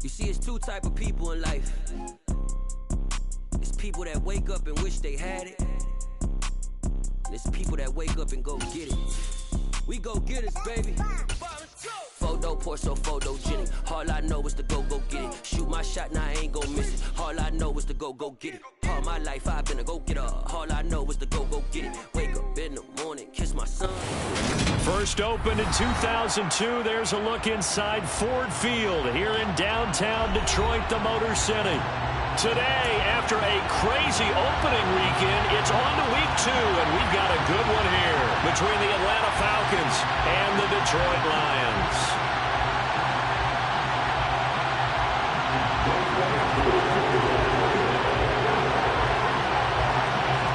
You see, it's two type of people in life. It's people that wake up and wish they had it. And it's people that wake up and go get it. We go get it, baby. Photo, Porso, photogenic. All I know is to go get it. Shoot my shot, now I ain't gon' miss it. All I know is to go get it. All my life I've been a go-getter. All I know is to go get it. Wake up in the morning, kiss my son. First opened in 2002. There's a look inside Ford Field here in downtown Detroit, the Motor City. Today, after a crazy opening weekend, it's on to week 2, and we've got a good one here between the Atlanta Falcons and the Detroit Lions.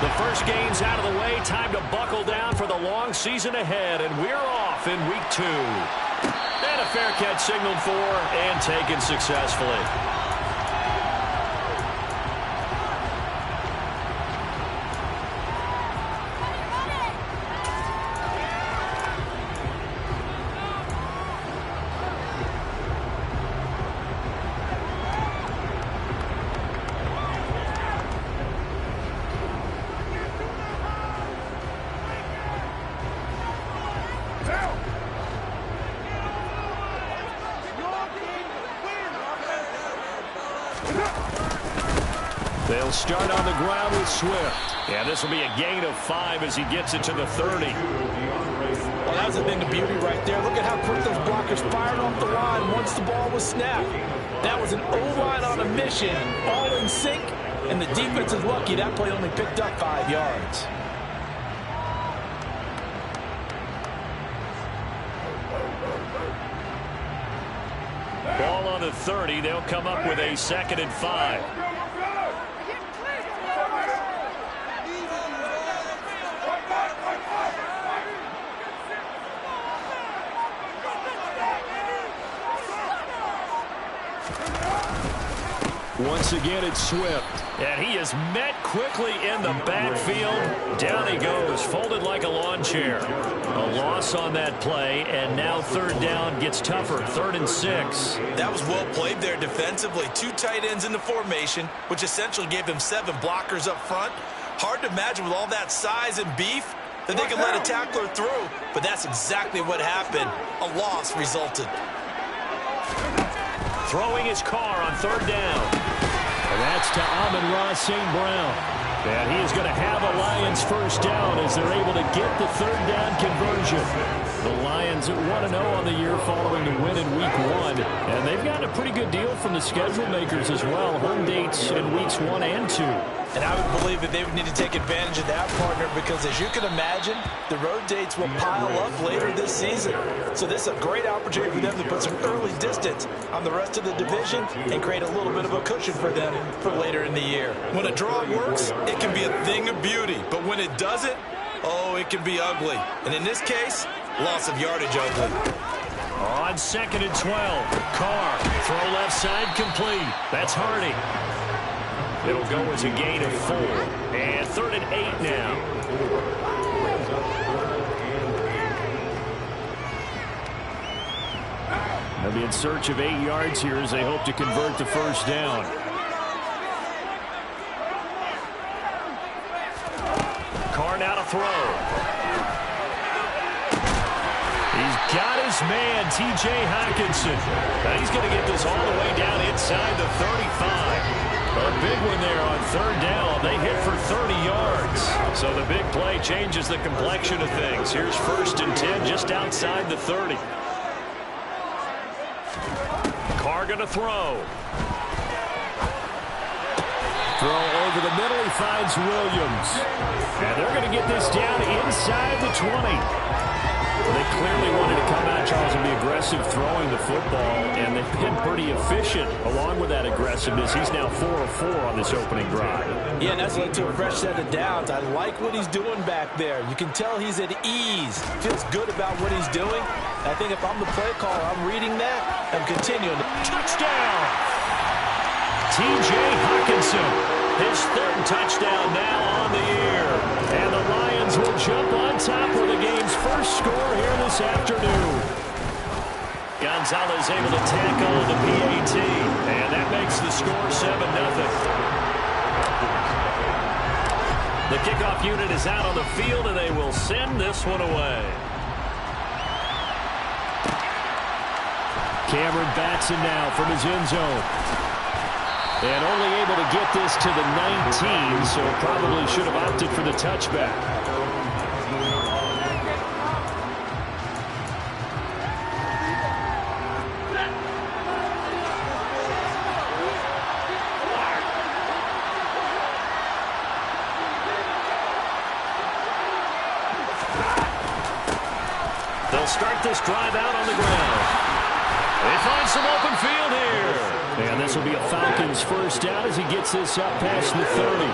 The first game's out of the way. Time to buckle down for the long season ahead, and we're off in week 2. And a fair catch signaled for and taken successfully. They'll start on the ground with Swift. Yeah, this will be a gain of 5 as he gets it to the 30. Well, that's a thing of beauty right there. Look at how quick those blockers fired off the line once the ball was snapped. That was an O-line on a mission, all in sync, and the defense is lucky that play only picked up 5 yards. Ball on the 30. They'll come up with a 2nd and 5. Once again, it's Swift. And he is met quickly in the backfield. Down he goes, folded like a lawn chair. A loss on that play, and now 3rd down gets tougher. 3rd and 6. That was well played there defensively. 2 tight ends in the formation, which essentially gave them 7 blockers up front. Hard to imagine with all that size and beef that they could let a tackler through. But that's exactly what happened. A loss resulted. Throwing his car on 3rd down. And that's to Amon-Ra St. Brown. And he is going to have a Lions first down as they're able to get the 3rd down conversion. The Lions at 1-0 on the year following the win in week 1. And they've gotten a pretty good deal from the schedule makers as well. Home dates in weeks 1 and 2. And I would believe that they would need to take advantage of that, partner, because as you can imagine, the road dates will pile up later this season. So this is a great opportunity for them to put some early distance on the rest of the division and create a little bit of a cushion for them for later in the year. When a draw works, it can be a thing of beauty. But when it doesn't, oh, it can be ugly. And in this case, loss of yardage ugly. On 2nd and 12, Carr, throw left side complete. That's Hardy. It'll go as a gain of 4. And 3rd and 8 now. They'll be in search of 8 yards here as they hope to convert the first down. Carr now to throw. He's got his man, T.J. Hockenson. Now he's going to get this all the way down inside the 35. A big one there on 3rd down. They hit for 30 yards. So the big play changes the complexion of things. Here's 1st and 10 just outside the 30. Carr going to throw. Throw over the middle. He finds Williams. And they're going to get this down inside the 20. They clearly wanted to come out, Charles, and be aggressive throwing the football, and they've been pretty efficient along with that aggressiveness. He's now 4 of 4 on this opening drive. Yeah, and that's led to a fresh set of downs. I like what he's doing back there. You can tell he's at ease. Feels good about what he's doing. I think if I'm the play caller, I'm reading that and continuing. Touchdown! T.J. Hockenson, his 3rd touchdown now on the year. And the Lions will jump on top of the game's first score here this afternoon. Gonzalez able to tack on the PAT. And that makes the score 7-0. The kickoff unit is out on the field, and they will send this one away. Cameron Batson now from his end zone. And only able to get this to the 19, so probably should have opted for the touchback. They'll start this drive out on the ground. They find some open field here. And this will be a Falcons first down as he gets this up past the 30.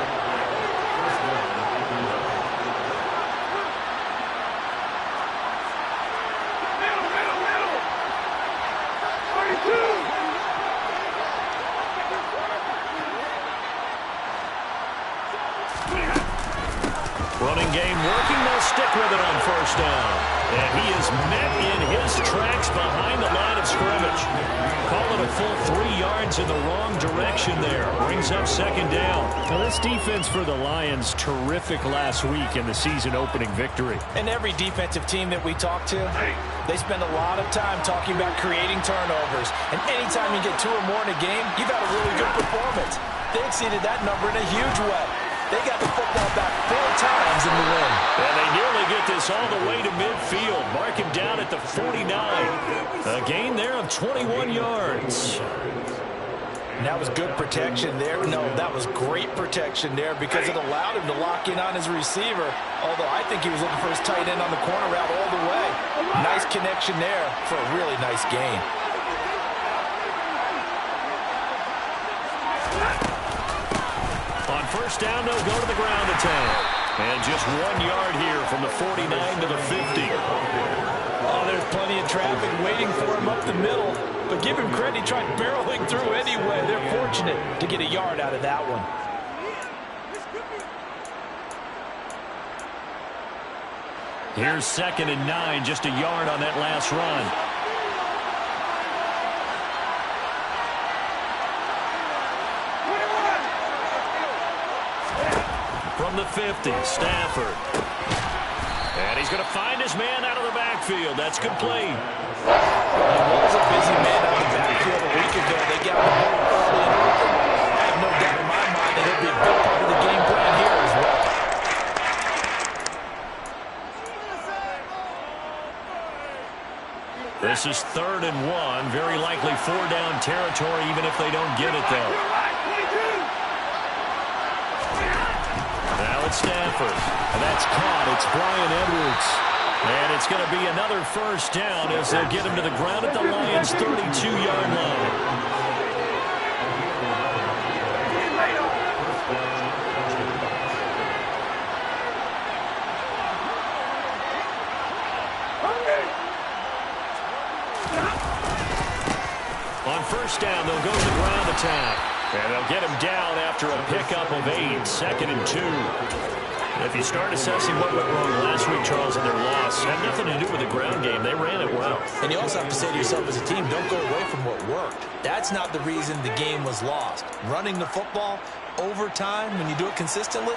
Running game working. They'll stick with it on first down. And he is met in his tracks behind the line of scrimmage. Call it a full 3 yards in the wrong direction there. Brings up second down. Now this defense for the Lions, terrific last week in the season opening victory. And every defensive team that we talk to, they spend a lot of time talking about creating turnovers. And anytime you get 2 or more in a game, you've had a really good performance. They exceeded that number in a huge way. They got the football back 4 times in the win. And they nearly get this all the way to midfield. Mark him down at the 49. A gain there of 21 yards. And that was good protection there. No, that was great protection there because it allowed him to lock in on his receiver. Although I think he was looking for his tight end on the corner route all the way. Nice connection there for a really nice gain. On first down, they'll go to the ground attack. And just 1 yard here from the 49 to the 50. Oh, there's plenty of traffic waiting for him up the middle. But give him credit, he tried barreling through anyway. They're fortunate to get a yard out of that one. Here's 2nd and 9, just a yard on that last run. From the 50, Stafford. And he's going to find his man out of the backfield. That's complete. He was a busy man out of the backfield a week ago. They got him early and open. I have no doubt in my mind that he'll be a big part of the game plan here as well. This is 3rd and 1. Very likely 4-down territory, even if they don't get it, though. Now it's Stafford. And that's caught. It's Bryan Edwards. And it's going to be another first down as they'll get him to the ground at the Lions' 32-yard line. On first down, they'll go to the ground attack. And they'll get him down after a pickup of 8, 2nd and 2. If you start assessing what went wrong last week, Charles, in their loss, it had nothing to do with the ground game. They ran it well. And you also have to say to yourself as a team, don't go away from what worked. That's not the reason the game was lost. Running the football over time, when you do it consistently,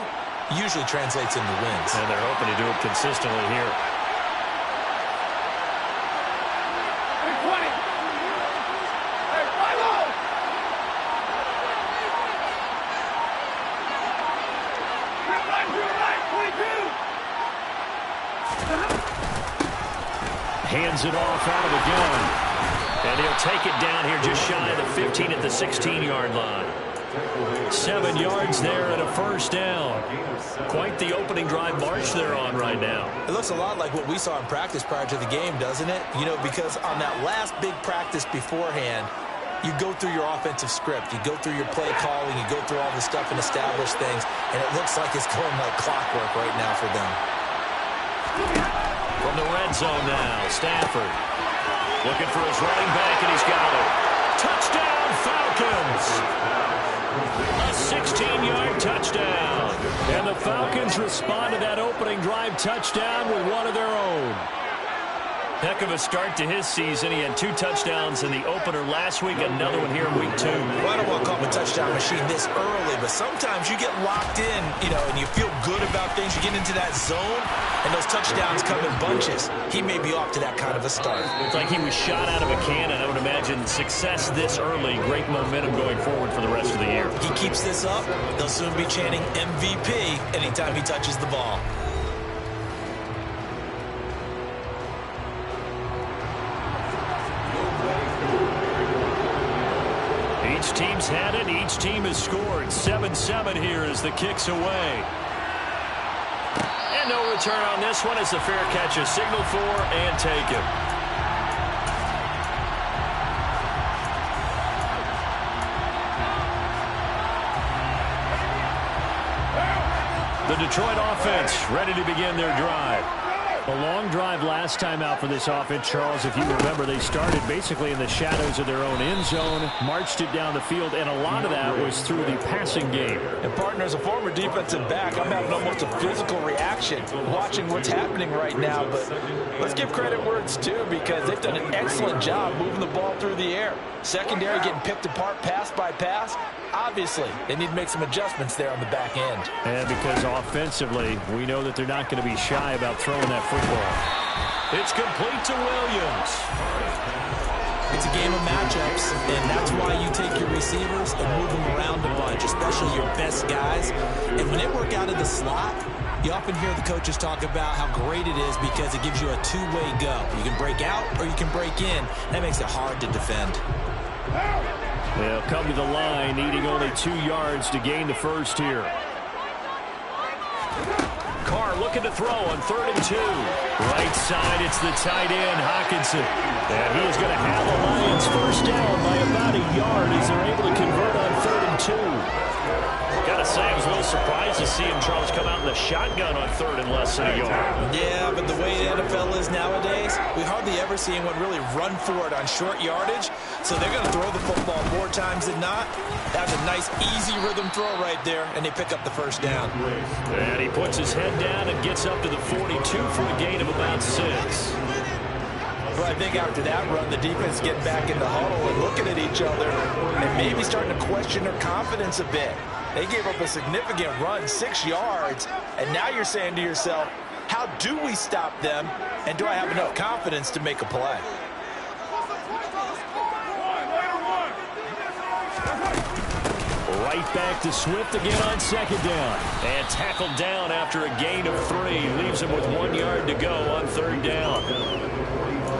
usually translates into wins. And they're hoping to do it consistently here. Hands it off out of the gun. And he'll take it down here just shy of the 15 at the 16-yard line. 7 yards there and a first down. Quite the opening drive march they're on right now. It looks a lot like what we saw in practice prior to the game, doesn't it? You know, because on that last big practice beforehand, you go through your offensive script. You go through your play calling. You go through all the stuff and establish things. And it looks like it's going like clockwork right now for them. From the red zone now, Stafford looking for his running back, and he's got it. Touchdown, Falcons! A 16-yard touchdown. And the Falcons respond to that opening drive touchdown with one of their own. Heck of a start to his season. He had 2 touchdowns in the opener last week, another one here in week 2. Well, I don't want to call him a touchdown machine this early, but sometimes you get locked in, and you feel good about things. You get into that zone, and those touchdowns come in bunches. He may be off to that kind of a start. It's like he was shot out of a cannon. I would imagine success this early, great momentum going forward for the rest of the year. He keeps this up, they'll soon be chanting MVP anytime he touches the ball. Each team's had it. Each team has scored. 7-7 here as the kick's away. And no return on this one as the fair catch is signaled for and taken. The Detroit offense ready to begin their drive. A long drive last time out for this offense, Charles. If you remember, they started basically in the shadows of their own end zone, marched it down the field, and a lot of that was through the passing game. And, partner, as a former defensive back, I'm having almost a physical reaction watching what's happening right now. But let's give credit where it's due because they've done an excellent job moving the ball through the air. Secondary getting picked apart pass by pass. Obviously, they need to make some adjustments there on the back end. And because offensively, we know that they're not going to be shy about throwing that football. It's complete to Williams. It's a game of matchups, and that's why you take your receivers and move them around a bunch, especially your best guys. And when they work out of the slot, you often hear the coaches talk about how great it is because it gives you a two-way go. You can break out or you can break in. That makes it hard to defend. They'll come to the line, needing only 2 yards to gain the first here. Carr looking to throw on 3rd and 2. Right side, it's the tight end, Hockenson. And he is going to have the Lions first down by about a yard as they're able to convert on 3rd and 2. Gotta say, I was a little surprised to see him, Charles, come out in the shotgun on 3rd and less than a yard. Yeah, but the way the NFL is nowadays, we hardly ever see anyone really run for it on short yardage. So they're going to throw the football more times than not. That's a nice, easy rhythm throw right there, and they pick up the first down. And he puts his head down and gets up to the 42 for a gain of about 6. Well, I think after that run, the defense getting back in the huddle and looking at each other and maybe starting to question their confidence a bit. They gave up a significant run, 6 yards, and now you're saying to yourself, how do we stop them, and do I have enough confidence to make a play? Right back to Swift again on 2nd down. And tackled down after a gain of 3. Leaves him with 1 yard to go on 3rd down.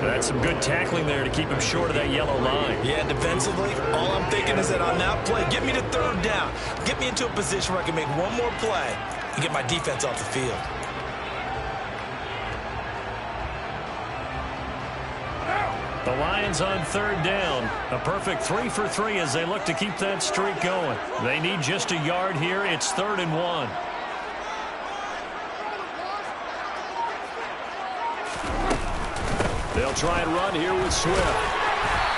That's some good tackling there to keep him short of that yellow line. Yeah, defensively, all I'm thinking is that on that play, get me to 3rd down. Get me into a position where I can make one more play and get my defense off the field. The Lions on 3rd down. A perfect 3 for 3 as they look to keep that streak going. They need just a yard here. It's 3rd and 1. They'll try and run here with Swift.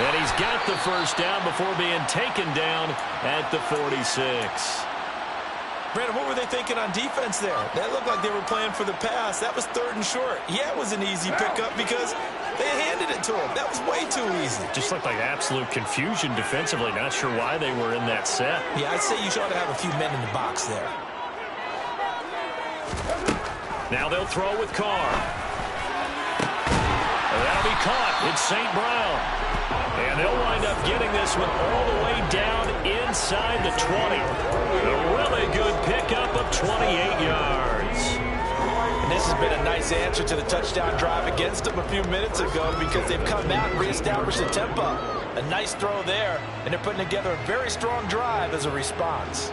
And he's got the first down before being taken down at the 46. Brandon, what were they thinking on defense there? That looked like they were playing for the pass. That was 3rd and short. Yeah, it was an easy pickup because they handed it to him. That was way too easy. Just looked like absolute confusion defensively. Not sure why they were in that set. Yeah, I'd say you ought to have a few men in the box there. Now they'll throw with Carr. That'll be caught. It's St. Brown. And they'll wind up getting this one all the way down inside the 20. A really good pickup of 28 yards. And this has been a nice answer to the touchdown drive against them a few minutes ago because they've come out and reestablished the tempo. A nice throw there, and they're putting together a very strong drive as a response.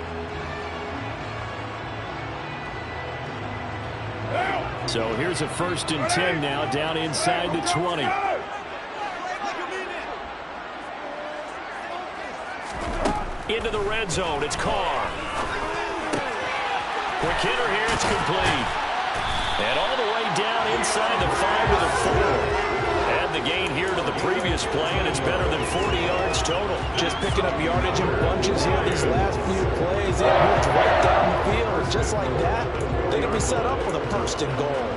So here's a 1st and 10 now down inside the 20. Into the red zone. It's Carr. Quick hitter here. It's complete. And all the way down inside the 5 to the 4. Add the gain here to the previous play, and it's better than 40 yards total. Just picking up yardage in bunches here these last few plays. They moved right down the field. And just like that, they can be set up for the 1st and goal.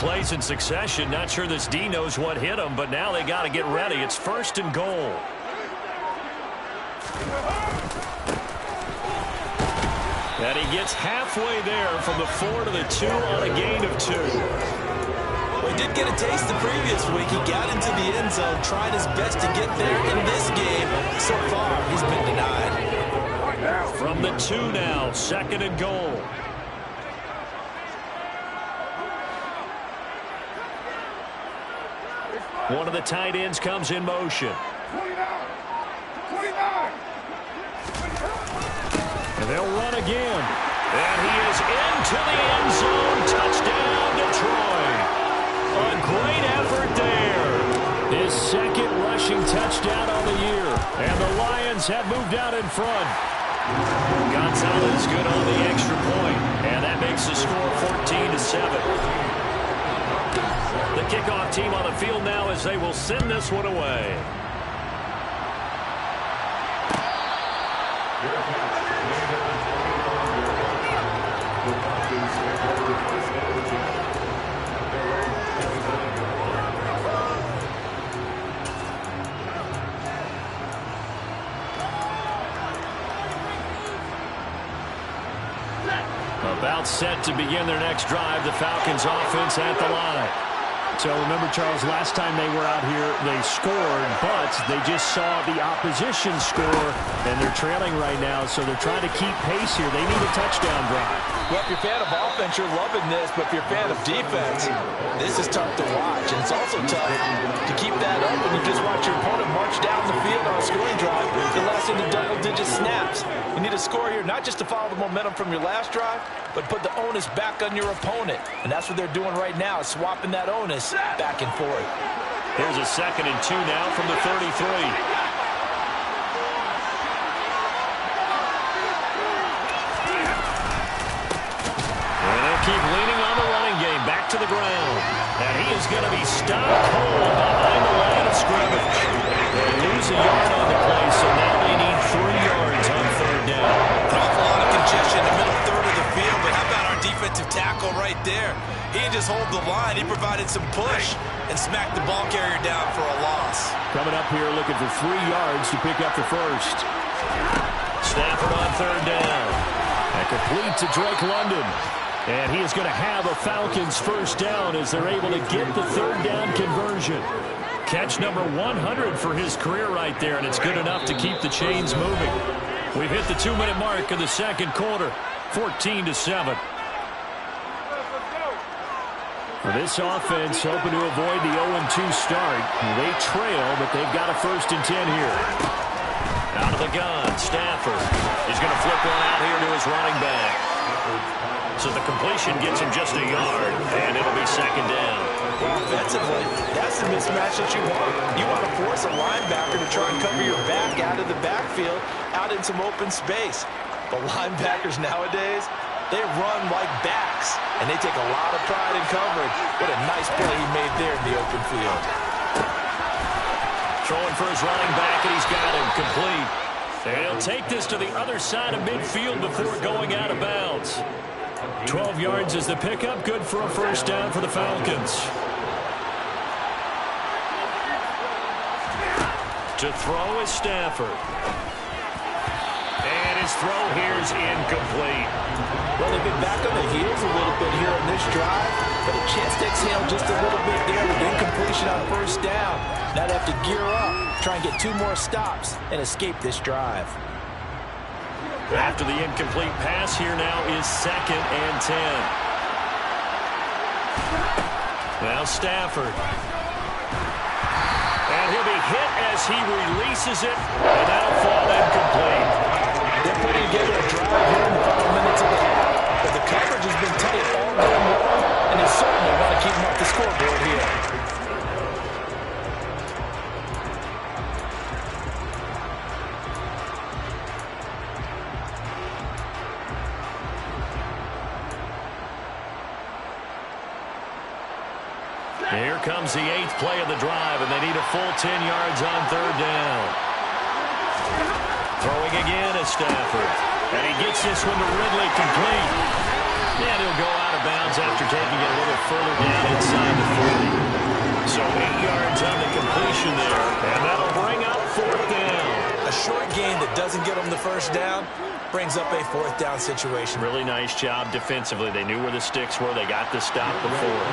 plays in succession. Not sure this D knows what hit him, but now they got to get ready. It's 1st and goal. And he gets halfway there from the 4 to the 2 on a gain of 2. Well, he did get a taste the previous week. He got into the end zone, tried his best to get there in this game. So far, he's been denied. From the 2 now, 2nd and goal. One of the tight ends comes in motion. 29. And they'll run again. And he is into the end zone. Touchdown, Detroit. A great effort there. His 2nd rushing touchdown on the year. And the Lions have moved out in front. Gonzalez good on the extra point. And that makes the score 14-7. The kickoff team on the field now as they will send this one away. About set to begin their next drive, the Falcons offense at the line. So remember, Charles, last time they were out here, they scored, but they just saw the opposition score, and they're trailing right now, so they're trying to keep pace here. They need a touchdown drive. Well, if you're a fan of offense, you're loving this, but if you're a fan of defense, this is tough to watch, and it's also tough to keep that up when you just watch your opponent march down the field on a scoring drive that lasts into double-digit snaps. You need a score here, not just to follow the momentum from your last drive, but put the onus back on your opponent, and that's what they're doing right now, swapping that onus back and forth. Here's a 2nd and 2 now from the 33. And they'll keep leaning on the running game. Back to the ground. And he is going to be stopped cold behind the line of scrimmage. They lose a yard on the play, so now they need 3 yards on 3rd down. An awful lot of congestion in the middle third of the field, but how about our defensive tackle right there? He didn't just hold the line. He provided some push and smacked the ball carrier down for a loss. Coming up here looking for 3 yards to pick up the 1st. Stafford on 3rd down. And complete to Drake London. And he is going to have a Falcons 1st down as they're able to get the 3rd down conversion. Catch number 100 for his career right there, and it's good enough to keep the chains moving. We've hit the 2-minute mark of the 2nd quarter, 14-7. This offense hoping to avoid the 0-2 start. They trail, but they've got a 1st and 10 here. Out of the gun, Stafford. He's going to flip one out here to his running back. So the completion gets him just a yard, and it'll be 2nd down. Offensively, that's the mismatch that you want. You want to force a linebacker to try and cover your back out of the backfield, out in some open space. But linebackers nowadays, they run like backs, and they take a lot of pride in coverage. What a nice play he made there in the open field. Throwing for his running back, and he's got him complete. And he'll take this to the other side of midfield before going out of bounds. 12 yards is the pickup. Good for a 1st down for the Falcons. To throw is Stafford. And his throw here is incomplete. Well, they've been back on the heels a little bit here on this drive, but a chance to exhale just a little bit there with incompletion on 1st down. Now they have to gear up, try and get 2 more stops, and escape this drive. After the incomplete pass, here now is 2nd and 10. Now Stafford. And he'll be hit as he releases it, and that'll fall incomplete. They're putting together a drive here in the final minutes of the half, but the coverage has been tight all game long, and they certainly want to keep them off the scoreboard here. Here comes the 8th play of the drive, and they need a full 10 yards on 3rd down. Throwing again is Stafford. And he gets this one to Ridley complete. And he'll go out of bounds after taking it a little further down inside the 40. So 8 yards on the completion there. And that'll bring up 4th down. A short gain that doesn't get them the first down brings up a 4th down situation. Really nice job defensively. They knew where the sticks were. They got the stop before.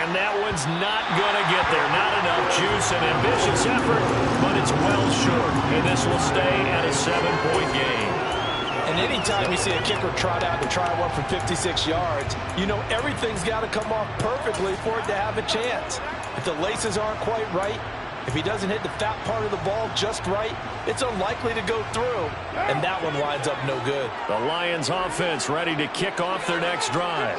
And that one's not going to get there. Not enough juice and ambitious effort, but it's well short. And this will stay at a 7-point game. And anytime you see a kicker trot out to try one from 56 yards, you know everything's got to come off perfectly for it to have a chance. If the laces aren't quite right, if he doesn't hit the fat part of the ball just right, it's unlikely to go through. And that one winds up no good. The Lions offense ready to kick off their next drive.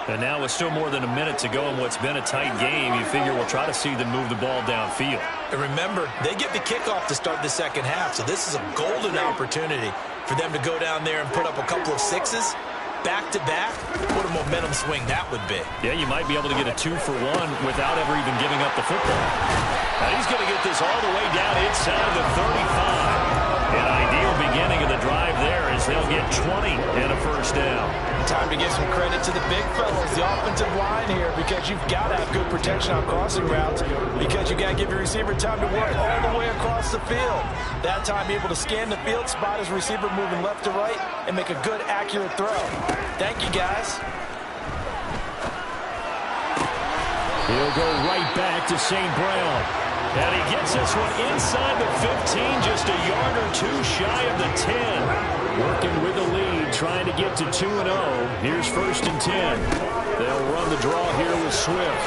And now with still more than a minute to go in what's been a tight game, you figure we'll try to see them move the ball downfield. And remember, they get the kickoff to start the second half, so this is a golden opportunity for them to go down there and put up a couple of sixes back-to-back. What a momentum swing that would be. Yeah, you might be able to get a 2-for-1 without ever even giving up the football. Now he's going to get this all the way down inside the 35. An ideal beginning of the drive there as they'll get 20 and a first down. Time to give some credit to the big fellas, the offensive line here, because you've got to have good protection on crossing routes, because you've got to give your receiver time to work all the way across the field. That time able to scan the field, spot his receiver moving left to right, and make a good, accurate throw. Thank you, guys. He'll go right back to St. Brown. And he gets this one inside the 15, just a yard or two shy of the 10. Working with the lead, trying to get to 2-0. Here's 1st and 10. They'll run the draw here with Swift.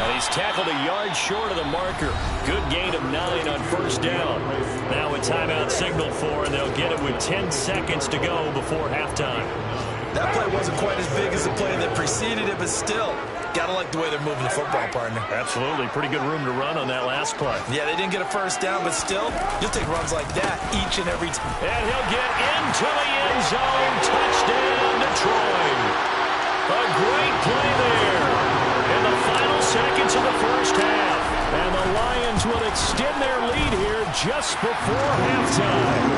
And he's tackled a yard short of the marker. Good gain of 9 on 1st down. Now a timeout signal for, and they'll get it with 10 seconds to go before halftime. That play wasn't quite as big as the play that preceded it, but still, gotta like the way they're moving the football, partner. Absolutely. Pretty good room to run on that last play. Yeah, they didn't get a first down, but still, you'll take runs like that each and every time. And he'll get into the end zone. Touchdown, Detroit. A great play there in the final seconds of the first half. And the Lions will extend their lead here just before halftime.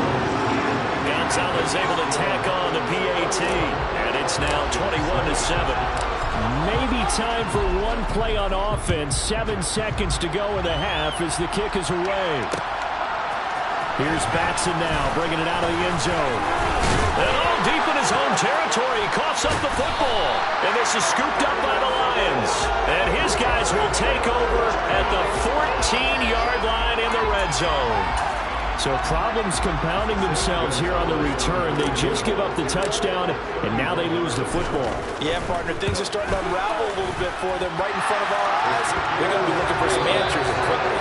Gonzalez able to tack on the PAT, and it's now 21-7. Maybe time for one play on offense. 7 seconds to go in the half as the kick is away. Here's Batson now, bringing it out of the end zone. And all deep in his own territory, he coughs up the football. And this is scooped up by the Lions. And his guys will take over at the 14-yard line in the red zone. So problems compounding themselves here on the return. They just give up the touchdown, and now they lose the football. Yeah, partner, things are starting to unravel a little bit for them right in front of our eyes. We're going to be looking for some answers quickly.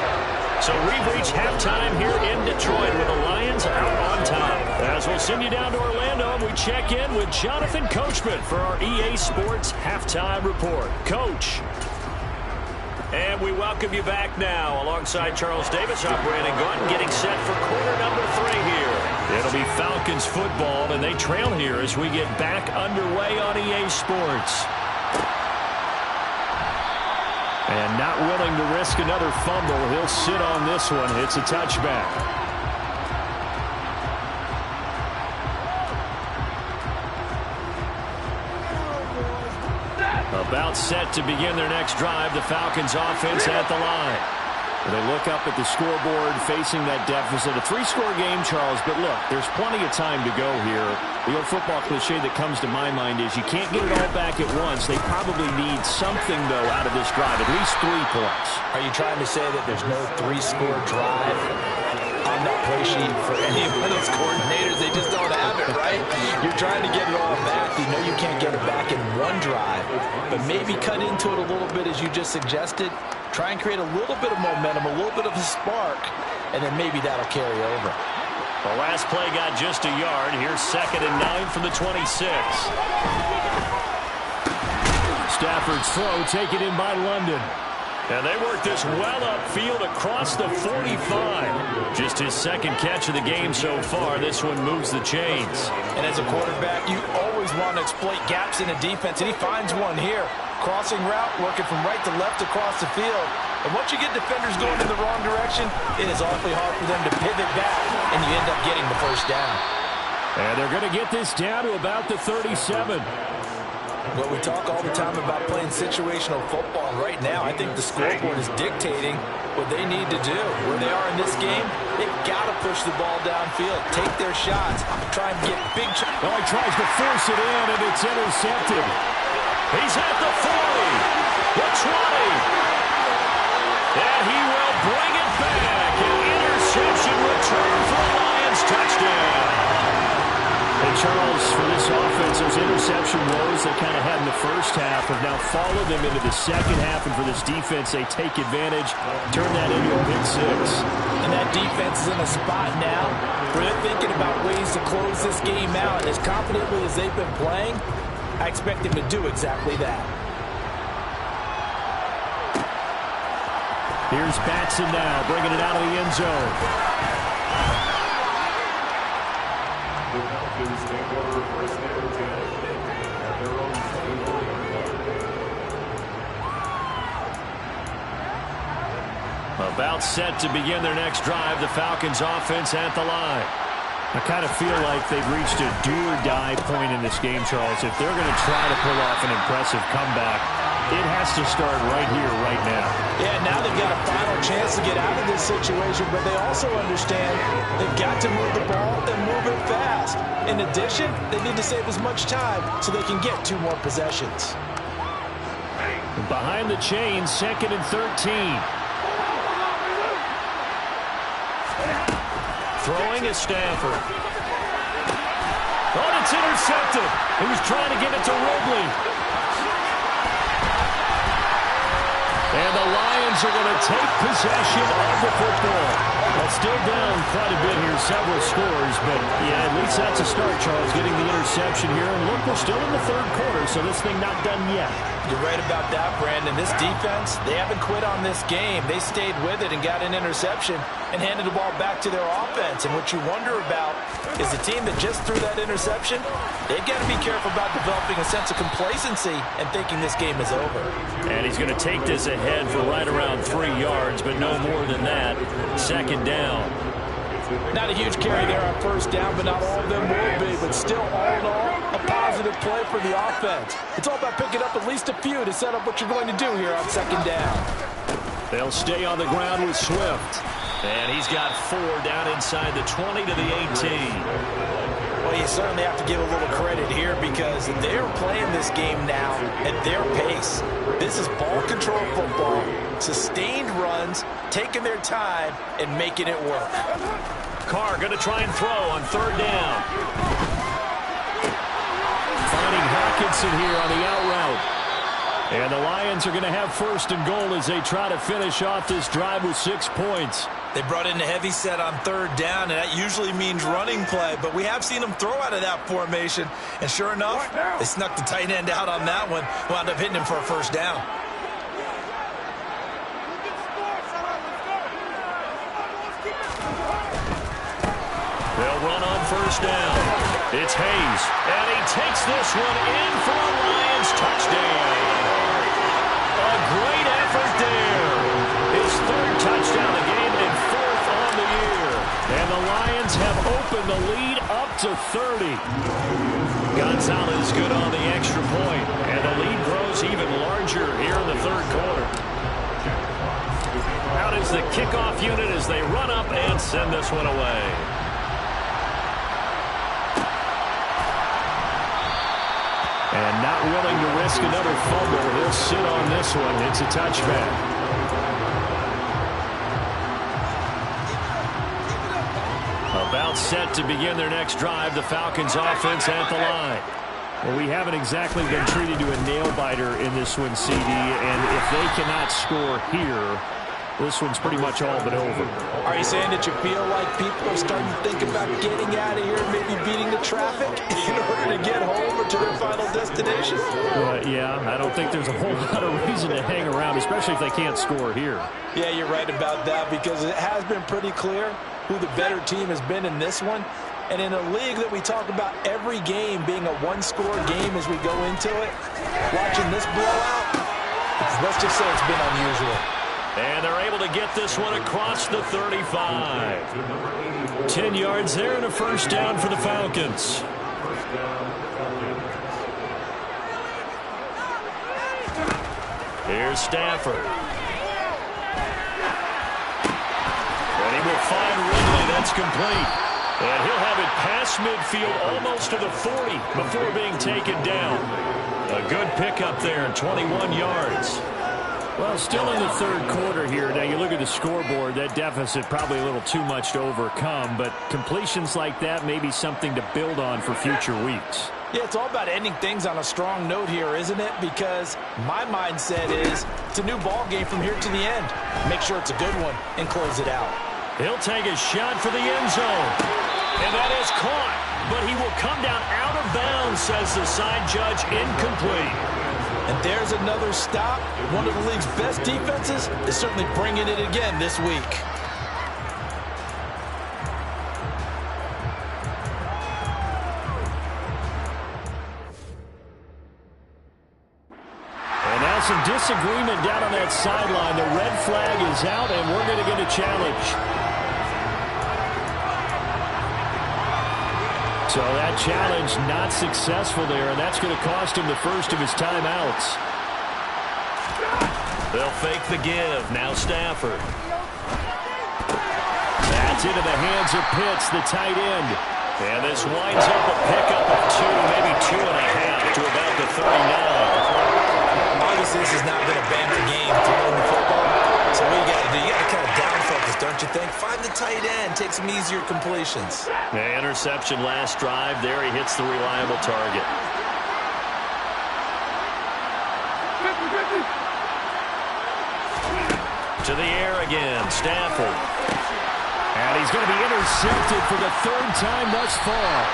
So we've reached halftime here in Detroit with the Lions out on top. As we'll send you down to Orlando, and we check in with Jonathan Coachman for our EA Sports Halftime Report. Coach. And we welcome you back now alongside Charles Davis. I'm Brandon Gaudin getting set for quarter number 3 here. It'll be Falcons football, and they trail here as we get back underway on EA Sports. And not willing to risk another fumble. He'll sit on this one. It's a touchback. About set to begin their next drive. The Falcons offense at the line. They look up at the scoreboard facing that deficit. A 3-score game, Charles, but look, there's plenty of time to go here. The old football cliche that comes to my mind is you can't get it all back at once. They probably need something, though, out of this drive, at least 3 points. Are you trying to say that there's no 3-score drive on that play sheet for any of those coordinators? They just don't have it, right? You're trying to get it all back. You know you can't get it back in one drive, but maybe cut into it a little bit as you just suggested. Try and create a little bit of momentum, a little bit of a spark, and then maybe that'll carry over. The last play got just a yard. Here's 2nd and 9 from the 26. Stafford's throw taken in by London. And they work this well upfield across the 45. Just his 2nd catch of the game so far. This one moves the chains. And as a quarterback, you always always want to exploit gaps in a defense, and he finds one here. Crossing route, working from right to left across the field. And once you get defenders going in the wrong direction, it is awfully hard for them to pivot back, and you end up getting the first down. And they're going to get this down to about the 37. Well, we talk all the time about playing situational football. Right now, I think the scoreboard is dictating what they need to do. Where they are in this game, they've got to push the ball downfield, take their shots, try and get big shots. Oh, he tries to force it in, and it's intercepted. He's at the 40, the 20. And he will bring it back. An interception return for the Lions. Touchdown. And Charles, for this offense, those interception woes they kind of had in the first half have now followed them into the second half. And for this defense, they take advantage, turn that into a pick six. And that defense is in a spot now where they're thinking about ways to close this game out. As confidently as they've been playing, I expect them to do exactly that. Here's Batson now, bringing it out of the end zone. About set to begin their next drive, the Falcons offense at the line. I kind of feel like they've reached a do-or-die point in this game, Charles. If they're going to try to pull off an impressive comeback, it has to start right here, right now. Yeah, now they've got a final chance to get out of this situation, but they also understand they've got to move the ball and move it fast. In addition, they need to save as much time so they can get 2 more possessions. Behind the chains, 2nd and 13. Throwing is Stanford. Oh, it's intercepted. He was trying to get it to Ridley. And the Lions are going to take possession of the football. Well, still down quite a bit here, several scores, but yeah, at least that's a start, Charles, getting the interception here. And look, we're still in the 3rd quarter, so this thing not done yet. You're right about that, Brandon. This defense, they haven't quit on this game. They stayed with it and got an interception and handed the ball back to their offense. And what you wonder about is the team that just threw that interception, they've got to be careful about developing a sense of complacency and thinking this game is over. And he's going to take this ahead for right around 3 yards, but no more than that. 2nd down. Not a huge carry there on 1st down, but not all of them will be. But still, all in all, a positive play for the offense. It's all about picking up at least a few to set up what you're going to do here on 2nd down. They'll stay on the ground with Swift. And he's got 4 down inside the 20 to the 18. Well, you certainly have to give a little credit here because they're playing this game now at their pace. This is ball control football, sustained runs, taking their time, and making it work. Carr going to try and throw on 3rd down. Finding Hawkinson here on the out route. And the Lions are going to have 1st and goal as they try to finish off this drive with 6 points. They brought in a heavy set on 3rd down, and that usually means running play, but we have seen them throw out of that formation, and sure enough, they snuck the tight end out on that one, wound up hitting him for a 1st down. They'll run on 1st down. It's Hayes, and he takes this one in for a Lions touchdown. A great effort there. His 3rd touchdown of the game and 4th on the year. And the Lions have opened the lead up to 30. Gonzalez good on the extra point, and the lead grows even larger here in the 3rd quarter. Out is the kickoff unit as they run up and send this one away. And not willing to risk another fumble. He'll sit on this one. It's a touchback. About set to begin their next drive. The Falcons offense at the line. Well, we haven't exactly been treated to a nail-biter in this one, CD. And if they cannot score here, this one's pretty much all but over. Are you saying that you feel like people are starting to think about getting out of here, maybe beating the traffic in order to get home or to their final destination? Yeah, I don't think there's a whole lot of reason to hang around, especially if they can't score here. Yeah, you're right about that because it has been pretty clear who the better team has been in this one. And in a league that we talk about every game being a one-score game as we go into it, watching this blowout, let's just say it's been unusual. And they're able to get this one across the 35. 10 yards there and a first down for the Falcons. Here's Stafford. And he will find Ridley. That's complete. And he'll have it past midfield almost to the 40 before being taken down. A good pickup there, 21 yards. Well, still in the third quarter here. Now, you look at the scoreboard, that deficit probably a little too much to overcome, but completions like that may be something to build on for future weeks. Yeah, it's all about ending things on a strong note here, isn't it? Because my mindset is it's a new ball game from here to the end. Make sure it's a good one and close it out. He'll take a shot for the end zone. And that is caught, but he will come down out of bounds, says the side judge, incomplete. And there's another stop. One of the league's best defenses is certainly bringing it again this week. And now some disagreement down on that sideline. The red flag is out, and we're going to get a challenge. So that challenge not successful there, and that's going to cost him the first of his timeouts. They'll fake the give. Now Stafford. That's into the hands of Pitts, the tight end. And this winds up a pickup of 2, maybe 2.5 to about the 39. Obviously, this has not been a banner game throwing the football. So what you got to do, you got to kind of down focus, don't you think? Find the tight end, take some easier completions. The interception last drive. There he hits the reliable target. To the air again, Stafford. And he's going to be intercepted for the third time thus far.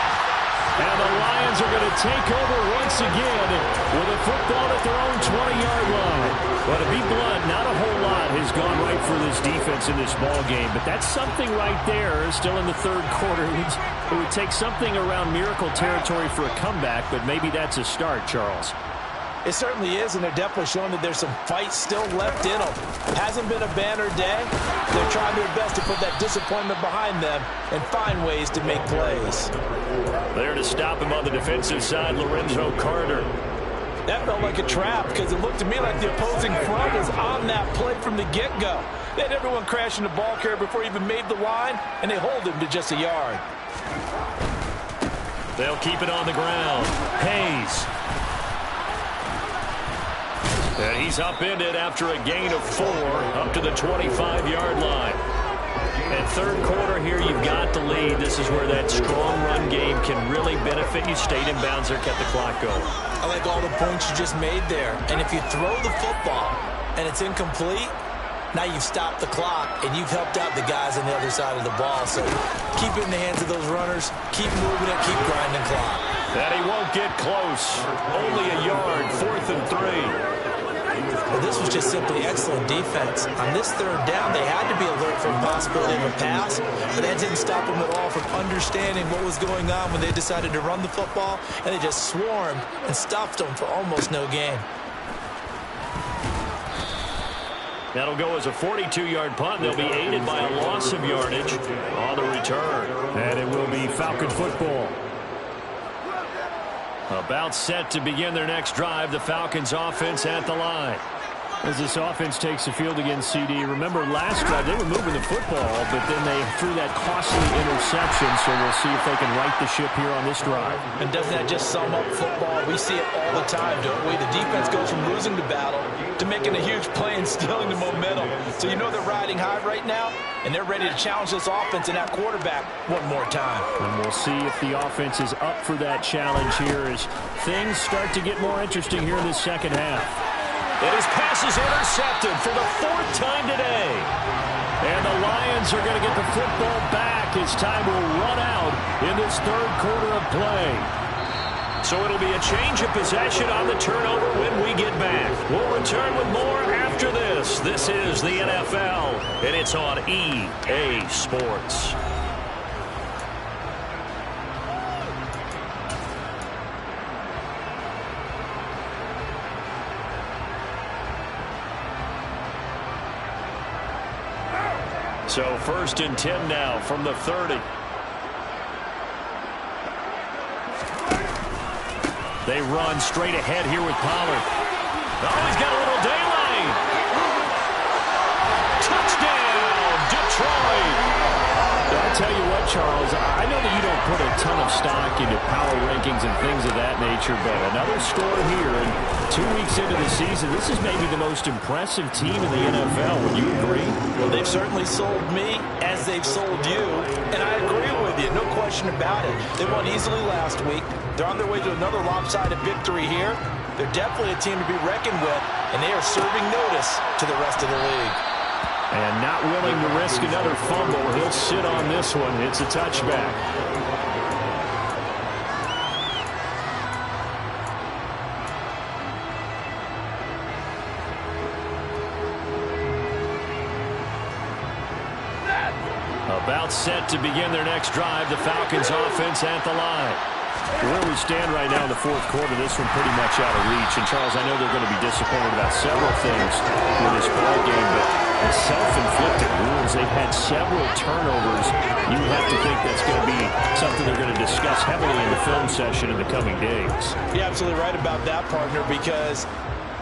And the Lions are going to take over once again with a football at their own 20-yard line. But to be blunt, not a whole lot has gone right for this defense in this ball game. But that's something right there, still in the third quarter. It would take something around miracle territory for a comeback, but maybe that's a start, Charles. It certainly is, and they're definitely showing that there's some fight still left in them. Hasn't been a banner day. They're trying their best to put that disappointment behind them and find ways to make plays. There to stop him on the defensive side, Lorenzo Carter. That felt like a trap because it looked to me like the opposing front was on that play from the get-go. They had everyone crashing the ball carrier before he even made the line, and they hold him to just a yard. They'll keep it on the ground. Hayes. And he's upended after a gain of 4 up to the 25-yard line. And third quarter here, you've got the lead. This is where that strong run game can really benefit you. Stayed in bounds there, kept the clock going. I like all the points you just made there. And if you throw the football and it's incomplete, now you've stopped the clock and you've helped out the guys on the other side of the ball. So keep it in the hands of those runners. Keep moving it. Keep grinding clock. And he won't get close. Only a yard, 4th and 3. Well, this was just simply excellent defense. On this third down, they had to be alert for the possibility of a pass, but that didn't stop them at all from understanding what was going on when they decided to run the football, and they just swarmed and stopped them for almost no gain. That'll go as a 42-yard punt. They'll be aided by a loss of yardage on the return. And it will be Falcon football. About set to begin their next drive. The Falcons offense at the line. As this offense takes the field against CD. Remember last drive they were moving the football, but then they threw that costly interception, so we'll see if they can right the ship here on this drive. And doesn't that just sum up football? We see it all the time, don't we? The defense goes from losing the battle to making a huge play and stealing the momentum. So you know they're riding high right now, and they're ready to challenge this offense and that quarterback one more time. And we'll see if the offense is up for that challenge here as things start to get more interesting here in this second half. And his pass is intercepted for the 4th time today. And the Lions are going to get the football back as time will run out in this third quarter of play. So it'll be a change of possession on the turnover when we get back. We'll return with more after this. This is the NFL, and it's on EA Sports. So 1st and 10 now from the 30. They run straight ahead here with Pollard. Oh, he's got a little daylight. Touchdown, Detroit. I'll tell you what, Charles, I know that you don't put a ton of stock into power rankings and things of that nature, but another score here, and 2 weeks into the season, this is maybe the most impressive team in the NFL. Would you agree? Well, they've certainly sold me as they've sold you, and I agree with you, no question about it. They won easily last week. They're on their way to another lopsided victory here. They're definitely a team to be reckoned with, and they are serving notice to the rest of the league. And not willing to risk another fumble. He'll sit on this one. It's a touchback. About set to begin their next drive. The Falcons offense at the line. Where we stand right now in the 4th quarter, this one pretty much out of reach. And, Charles, I know they're going to be disappointed about several things with this ball game, but it's self-inflicted rules. They've had several turnovers. You have to think that's going to be something they're going to discuss heavily in the film session in the coming days. You're absolutely right about that, partner, because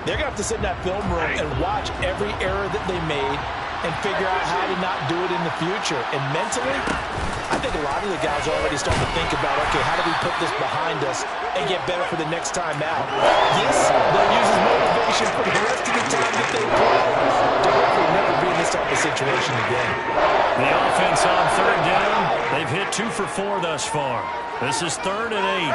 they're going to have to sit in that film room and watch every error that they made and figure out how to not do it in the future. And mentally, I think a lot of the guys are already starting to think about, okay, how do we put this behind us and get better for the next time out? This, they'll use as motivation for the rest of the time that they play to hopefully never be in this type of situation again. The offense on 3rd down. They've hit 2 for 4 thus far. This is 3rd and 8.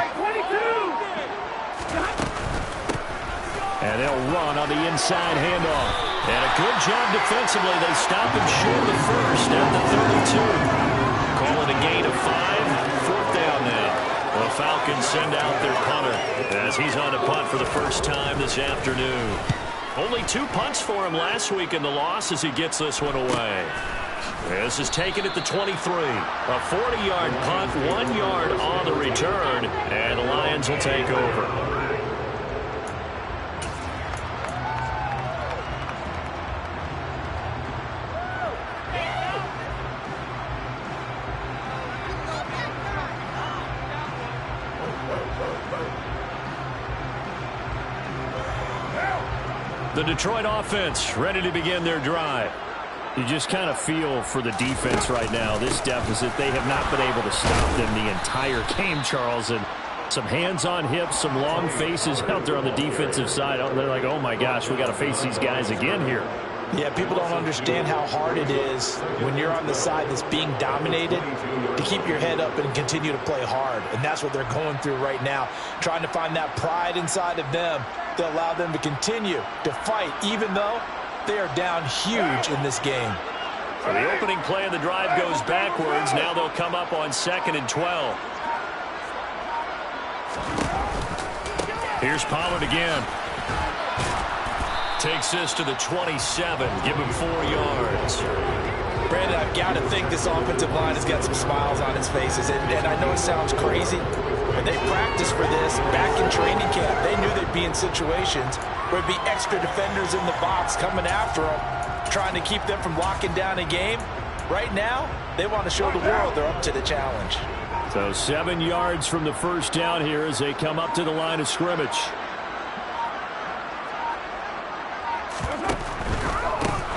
And they'll run on the inside handoff. And a good job defensively. They stop him short of the first at the 32. Call it a gain of 5. 4th down now. The Falcons send out their punter as he's on a punt for the first time this afternoon. Only 2 punts for him last week in the loss as he gets this one away. This is taken at the 23. A 40-yard punt, 1 yard on the return, and the Lions will take over. The Detroit offense ready to begin their drive. You just kind of feel for the defense right now. This deficit, they have not been able to stop them the entire game, Charles. And some hands on hips, some long faces out there on the defensive side. They're like, oh, my gosh, we got to face these guys again here. Yeah, people don't understand how hard it is when you're on the side that's being dominated to keep your head up and continue to play hard. And that's what they're going through right now, trying to find that pride inside of them to allow them to continue to fight, even though they are down huge in this game. So the opening play of the drive goes backwards. Now they'll come up on 2nd and 12. Here's Pollard again. Takes this to the 27. Give him 4 yards. Brandon, I've got to think this offensive line has got some smiles on its faces. And I know it sounds crazy, but they practiced for this back in training camp. They knew they'd be in situations where there'd be extra defenders in the box coming after them, trying to keep them from locking down a game. Right now, they want to show the world they're up to the challenge. So 7 yards from the first down here as they come up to the line of scrimmage.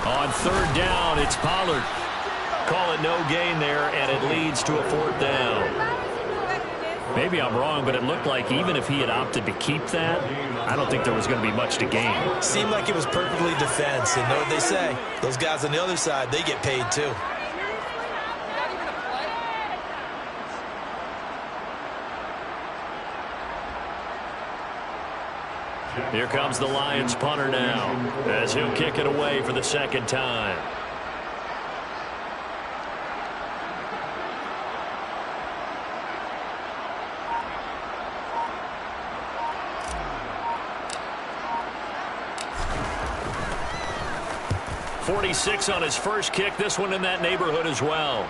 On 3rd down, it's Pollard. Call it no gain there, and it leads to a 4th down. Maybe I'm wrong, but it looked like even if he had opted to keep that, I don't think there was going to be much to gain. Seemed like it was perfectly defense, and know what they say? Those guys on the other side, they get paid too. Here comes the Lions punter now as he'll kick it away for the 2nd time. .46 on his first kick. This one in that neighborhood as well.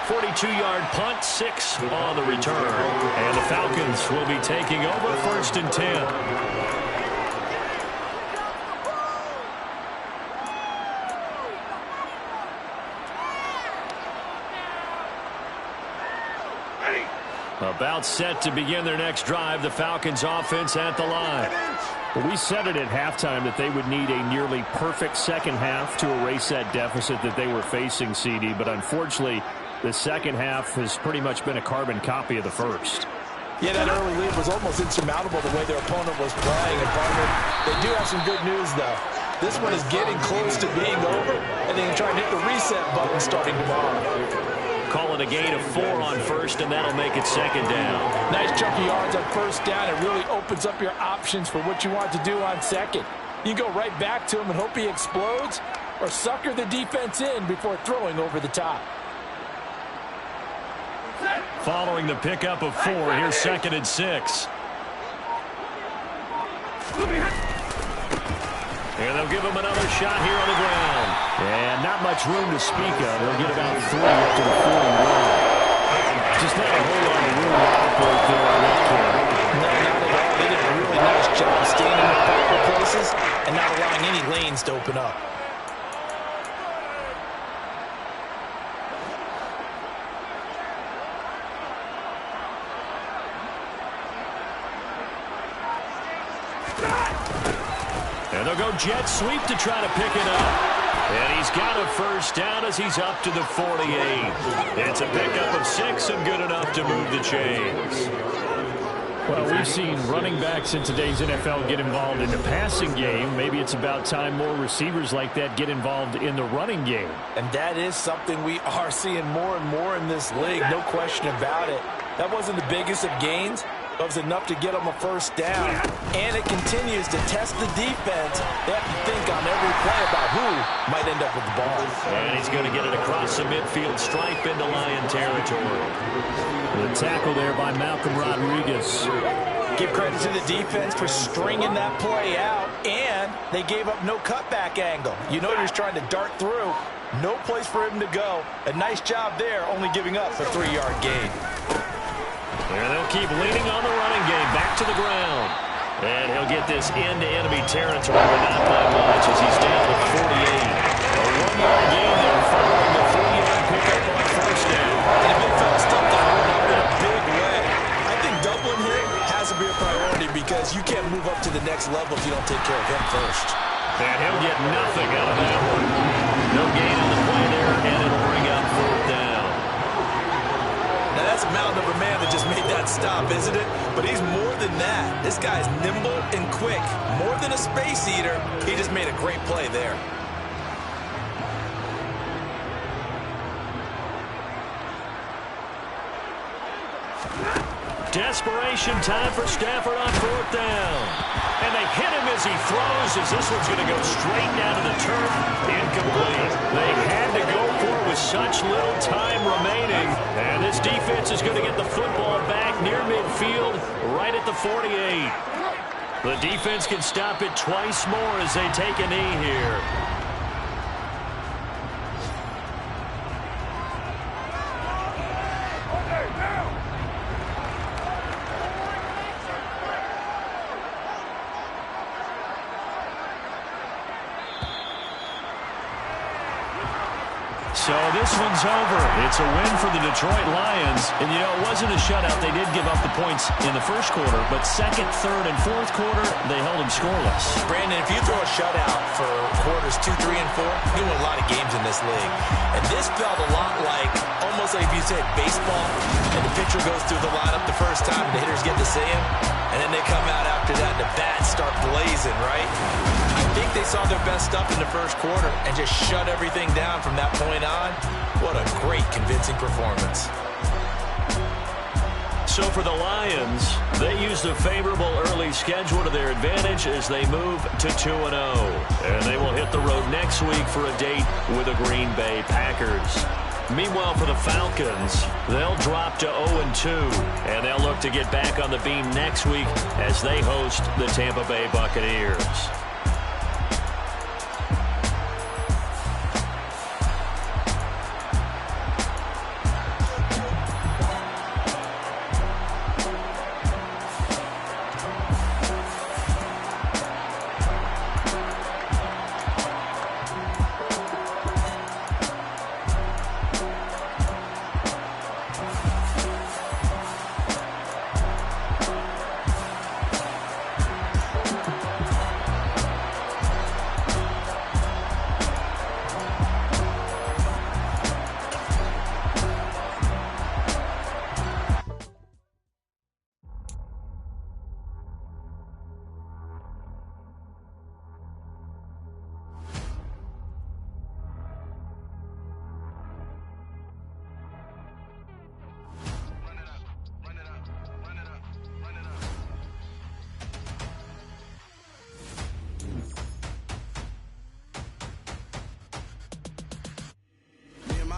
42-yard punt, 6 on the return. And the Falcons will be taking over 1st and 10. About set to begin their next drive, the Falcons offense at the line. Well, we said it at halftime that they would need a nearly perfect second half to erase that deficit that they were facing, CD. But unfortunately, the second half has pretty much been a carbon copy of the first. Yeah, that early lead was almost insurmountable the way their opponent was playing. And partner, they do have some good news, though. This one is getting close to being over, and they can try and hit the reset button starting tomorrow. Calling a gain of 4 on first, and that'll make it second down. Nice chunk of yards on first down. It really opens up your options for what you want to do on second. You can go right back to him and hope he explodes, or sucker the defense in before throwing over the top. Following the pickup of 4, here's 2nd and 6. And they'll give him another shot here on the ground. And not much room to speak of. They'll get about 3 up to the 41. Just not a whole lot of room to operate there on that play. No, not at all. They did a really nice job staying in their proper places and not allowing any lanes to open up. And they'll go jet sweep to try to pick it up. And he's got a first down as he's up to the 48. It's a pickup of 6 and good enough to move the chains. Well, we've seen running backs in today's NFL get involved in the passing game. Maybe it's about time more receivers like that get involved in the running game. And that is something we are seeing more and more in this league, no question about it. That wasn't the biggest of gains. It was enough to get them a first down. And it continues to test the defense. They have to think on every play about who might end up with the ball. And he's going to get it across the midfield stripe into Lion territory. The tackle there by Malcolm Rodriguez. Give credit to the defense for stringing that play out. And they gave up no cutback angle. You know he's trying to dart through. No place for him to go. A nice job there, only giving up a 3-yard gain. And they'll keep leaning on the running game back to the ground. And he'll get this into enemy territory, but not by much as he's down to 48. A 1-yard gain there following the 3-yard pickup on first down. And a big fella stumped that one up in a big way. I think doubling him has to be a priority because you can't move up to the next level if you don't take care of him first. And he'll get nothing out of that one. No gain on the play there, and it'll bring up 4th down. Now, that's a mountain of a man that just made that stop, isn't it? But he's more than that. This guy's nimble and quick. More than a space eater, he just made a great play there. Desperation time for Stafford on 4th down. And they hit him as he throws, as this one's going to go straight down to the turf. Incomplete. They had to go for it with such little time remaining. And this defense is going to get the football back near midfield, right at the 48. The defense can stop it twice more as they take a knee here. So this one's over. It's a win for the Detroit Lions. And, you know, it wasn't a shutout. They did give up the points in the first quarter, but second, third, and fourth quarter, they held them scoreless. Brandon, if you throw a shutout for quarters 2, 3, and 4, you win a lot of games in this league. And this felt a lot like, almost like if you said baseball, and the pitcher goes through the lineup the first time, and the hitters get to see him, and then they come out after that, and the bats start blazing, right? I think they saw their best stuff in the first quarter and just shut everything down from that point on. What a great, convincing performance. So for the Lions, they used a favorable early schedule to their advantage as they move to 2-0. And they will hit the road next week for a date with the Green Bay Packers. Meanwhile, for the Falcons, they'll drop to 0-2, and they'll look to get back on the beam next week as they host the Tampa Bay Buccaneers.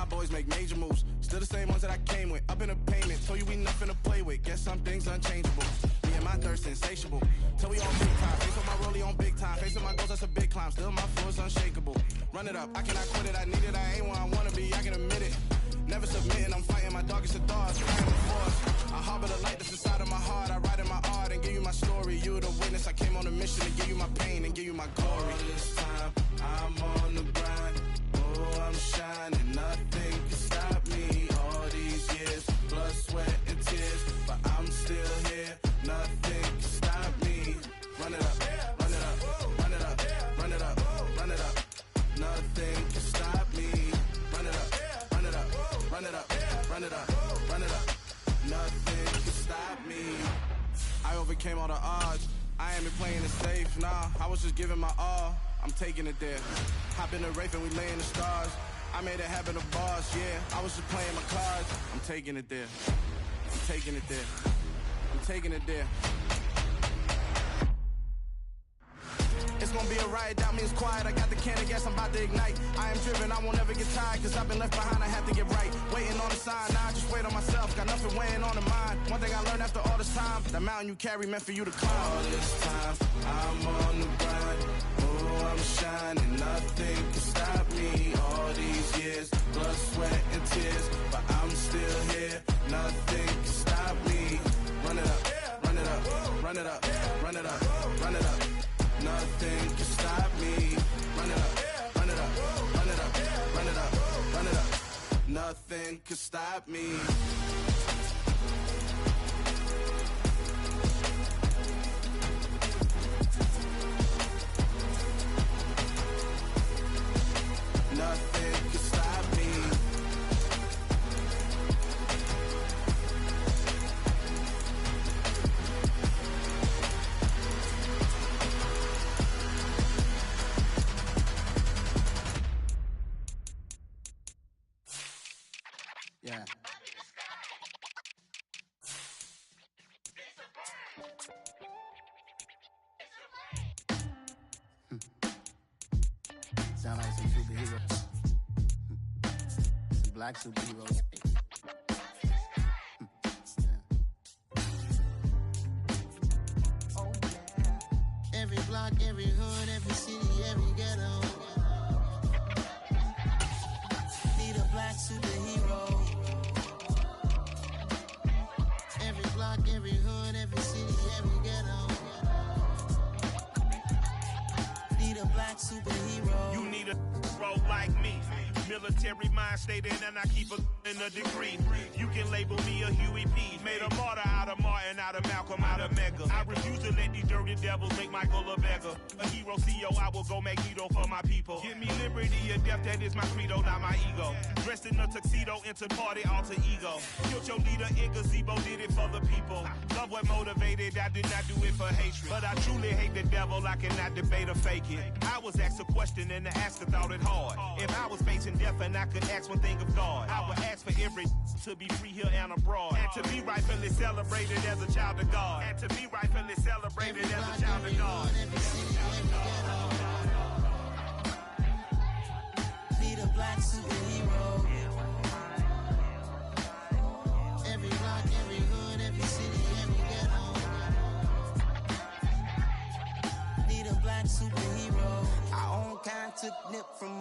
boys make major moves. Still the same ones that I came with. Up in the payment, told you we nothing to play with. Guess some things unchangeable. Me and my thirst insatiable. Till we on big time. Face on my rollie on big time. Facing my goals, that's a big climb. Still my flow is unshakable. Run it up, I cannot quit it. I need it, I ain't where I wanna be. I can admit it. Never submitting, I'm fighting my darkest of thoughts. I am the force. I harbor the light that's inside of my heart. I write in my art and give you my story. You the witness. I came on a mission to give you my pain and give you my glory. All this time, I'm on the grind. Oh, I'm shining. Nothing can stop me. All these years, blood, sweat, and tears. But I'm still here. Nothing can stop me. Run it up, run it up, run it up, run it up, run it up. Nothing can stop me. Run it up, run it up, run it up, run it up, run it up. Nothing can stop me. I overcame all the odds. I ain't been playing it safe, nah. I was just giving my all. I'm taking it there. Hop in the Wraith and we lay in the stars. I made it happen to boss, yeah. I was just playing my cards. I'm taking it there. I'm taking it there. I'm taking it there. It's gonna be a riot, that means quiet. I got the can of gas, I'm about to ignite. I am driven, I won't ever get tired, cause I've been left behind, I have to get right. Waiting on the sign, now I just wait on myself. Got nothing weighing on the mind. One thing I learned after all this time, the mountain you carry meant for you to climb. All this time, I'm on the grind. Oh, I'm shining, nothing can stop me. All these years, blood, sweat, and tears. But I'm still here, nothing can stop me. Run it up, run it up, run it up, run it up, run it up. Nothing can stop me. Run it up, run it up, run it up, run it up, run it up. Nothing can stop me. Nothing can stop me. Yeah. Sound like some superheroes. Some black superheroes. Oh, yeah. Every block, every hood, every city, every ghetto. Need a black superhero. Every block, every hood, every city, every ghetto. Need a black superhero. You need a bro like me. Military mind stated, and I keep in a degree. You can label me a Huey P. Made a martyr out of Martin, out of Malcolm, out of Mega. I refuse to let these dirty devils make Michael a beggar. A hero CEO, I will go Magneto for my people. Give me liberty or death, that is my credo, not my ego. Dressed in a tuxedo, into party, alter ego. Killed your leader in gazebo, did it for the people. Love what motivated, I did not do it for hatred. But I truly hate the devil, I cannot debate or fake it. I was asked a question and the asker thought it hard. If I was facing death and I could ask one thing of God, I would ask for every to be free here and abroad. And to be rightfully celebrated as a child of God. And to be rightfully celebrated as a child of God. Need a black superhero. Every block, every hood, every city, every ghetto. Need a black superhero. Our own kind took nip from